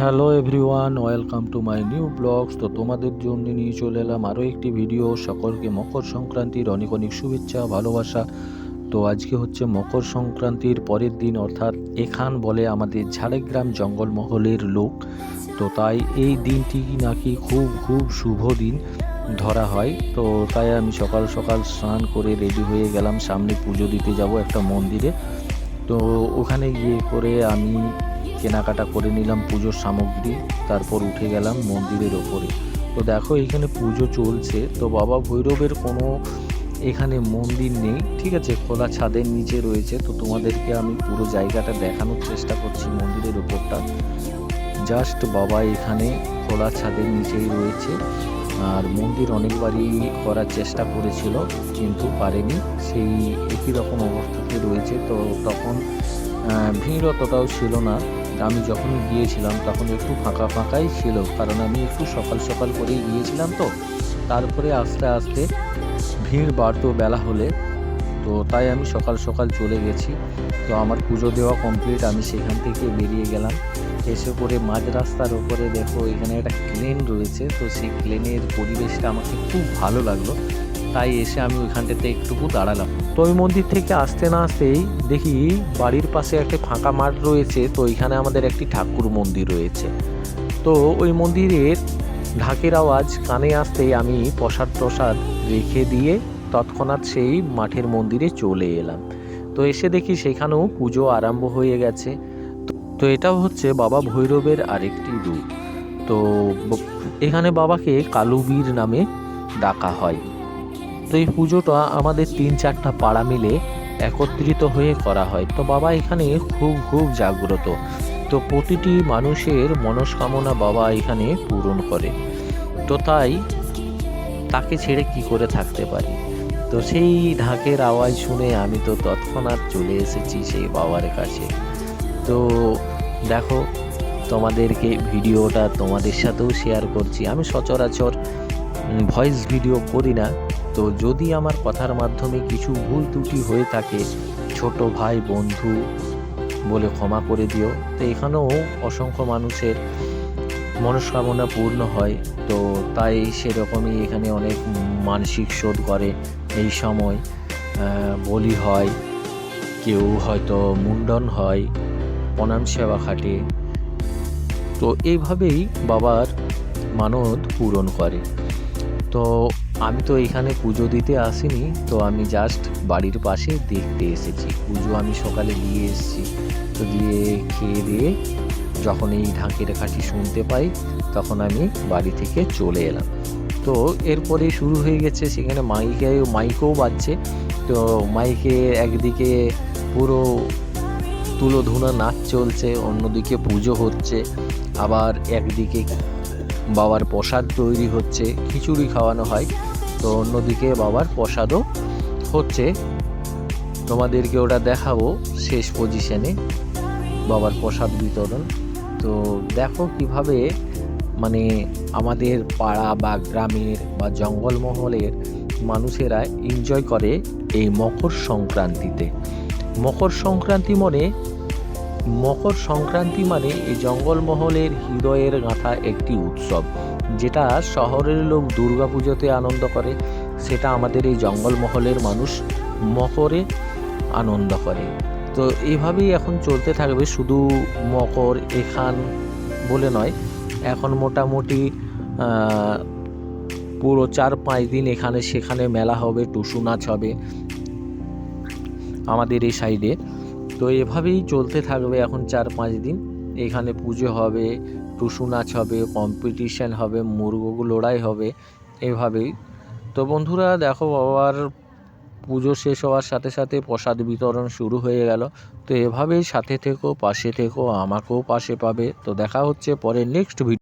Hello everyone, welcome to my new blogs. তো তোমাদের জন্য নিয়ে চলে এলাম আরও একটি ভিডিও। সকলকে মকর সংক্রান্তির অনেক অনেক শুভেচ্ছা, ভালোবাসা। তো আজকে হচ্ছে মকর সংক্রান্তির পরের দিন, অর্থাৎ এখান বলে আমাদের ঝাড়গ্রাম জঙ্গলমহলের লোক। তো তাই এই দিনটি নাকি খুব খুব শুভ দিন ধরা হয়। তো তাই আমি সকাল সকাল স্নান করে রেডি হয়ে গেলাম, সামনে পুজো দিতে যাব একটা মন্দিরে। তো ওখানে গিয়ে করে আমি কেনাকাটা করে নিলাম পুজোর সামগ্রী, তারপর উঠে গেলাম মন্দিরের ওপরে। তো দেখো এখানে পুজো চলছে। তো বাবা ভৈরবের কোনো এখানে মন্দির নেই, ঠিক আছে, খোলা ছাদের নিচে রয়েছে। তো তোমাদেরকে আমি পুরো জায়গাটা দেখানোর চেষ্টা করছি, মন্দিরের ওপরটা জাস্ট বাবা এখানে খোলা ছাদের নিচেই রয়েছে। আর মন্দির অনেকবারই করার চেষ্টা করেছিল কিন্তু পারেনি, সেই একই রকম অবস্থাতে রয়েছে। তো তখন ভিড় অতটাও ছিল না। আমি যখন গিয়েছিলাম তখন একটু ফাঁকা ফাঁকাই ছিল, কারণ আমি একটু সকাল সকাল করেই গিয়েছিলাম। তো তারপরে আস্তে আস্তে ভিড় বাড়তো বেলা হলে, তো তাই আমি সকাল সকাল চলে গেছি। তো আমার পুজো দেওয়া কমপ্লিট, আমি সেখান থেকে বেরিয়ে গেলাম। এসে করে মাঝ রাস্তার ওপরে দেখো এখানে একটা ক্লেন রয়েছে। তো সেই ক্লেনের পরিবেশটা আমাকে খুব ভালো লাগলো, তাই এসে আমি ওইখানটাতে একটুকু দাঁড়ালাম। তো ওই মন্দির থেকে আসতে না আসতেই দেখি বাড়ির পাশে একটা ফাঁকা মাঠ রয়েছে। তো এখানে আমাদের একটি ঠাকুর মন্দির রয়েছে। তো ওই মন্দিরের ঢাকের আওয়াজ কানে আসতেই আমি প্রসাদ রেখে দিয়ে তৎক্ষণাৎ সেই মাঠের মন্দিরে চলে এলাম। তো এসে দেখি সেখানেও পুজো আরম্ভ হয়ে গেছে। তো এটাও হচ্ছে বাবা ভৈরবের আরেকটি রূপ। তো এখানে বাবাকে কালুবীর নামে ডাকা হয়। তো এই পুজোটা আমাদের 3-4টা পাড়া মিলে একত্রিত হয়ে করা হয়। তো বাবা এখানে খুব খুব জাগ্রত। তো প্রতিটি মানুষের মনস্কামনা বাবা এখানে পূরণ করে। তো তাই তাকে ছেড়ে কি করে থাকতে পারি। তো সেই ঢাকের আওয়াজ শুনে আমি তো তৎক্ষণাৎ চলে এসেছি সেই বাবার কাছে। তো দেখো, তোমাদেরকে ভিডিওটা তোমাদের সাথেও শেয়ার করছি। আমি সচরাচর ভয়েস ভিডিও করি না। তো যদি আমার কথার মাধ্যমে কিছু ভুল ত্রুটি হয়ে থাকে, ছোট ভাই বন্ধু বলে ক্ষমা করে দিও। তো এখানেও অসংখ্য মানুষের মনস্কামনা পূর্ণ হয়। তো তাই সেরকমই এখানে অনেক মানসিক শোধ করে এই সময়। বলি হয়, কেউ হয়তো মুন্ডন হয়, প্রণাম সেবা খাটে। তো এইভাবেই বাবার মানত পূরণ করে। তো আমি তো এখানে পুজো দিতে আসিনি, তো আমি জাস্ট বাড়ির পাশে দেখতে এসেছি। পুজো আমি সকালে দিয়ে এসেছি। তো দিয়ে খেয়ে দিয়ে যখন এই ঢাকের কাঠি শুনতে পাই, তখন আমি বাড়ি থেকে চলে এলাম। তো এরপরে শুরু হয়ে গেছে সেখানে মাইকও বাজছে। তো মাইকে একদিকে পুরো তুলোধুনা নাচ চলছে, অন্যদিকে পুজো হচ্ছে, আবার একদিকে বাবার প্রসাদ তৈরি হচ্ছে, খিচুড়ি খাওয়ানো হয়। তো অন্যদিকে বাবার প্রসাদও হচ্ছে, তোমাদেরকে ওটা দেখাবো শেষ পজিশনে বাবার প্রসাদ বিতরণ। তো দেখো কিভাবে মানে আমাদের পাড়া বা গ্রামের বা জঙ্গলমহলের মানুষেরা এনজয় করে এই মকর সংক্রান্তিতে। মকর সংক্রান্তি মানে এই জঙ্গলমহলের হৃদয়ের গাঁথা একটি উৎসব। যেটা শহরের লোক দুর্গাপুজোতে আনন্দ করে, সেটা আমাদের এই জঙ্গলমহলের মানুষ মকরে আনন্দ করে। তো এইভাবেই এখন চলতে থাকবে, শুধু মকর এখান বলে নয়, এখন মোটামুটি পুরো 4-5 দিন এখানে সেখানে মেলা হবে, টুসু নাচ হবে আমাদের এই সাইডে। তো এভাবেই চলতে থাকবে এখন 4-5 দিন। এখানে পুজো হবে, টুসু নাচ হবে, কম্পিটিশান হবে, মুরগো লড়াই হবে, এভাবেই। তো বন্ধুরা দেখো, বাবার পুজো শেষ হওয়ার সাথে সাথে প্রসাদ বিতরণ শুরু হয়ে গেল। তো এভাবেই সাথে থেকো, পাশে থেকো, আমাকেও পাশে পাবে। তো দেখা হচ্ছে পরে নেক্সট ভিডিও।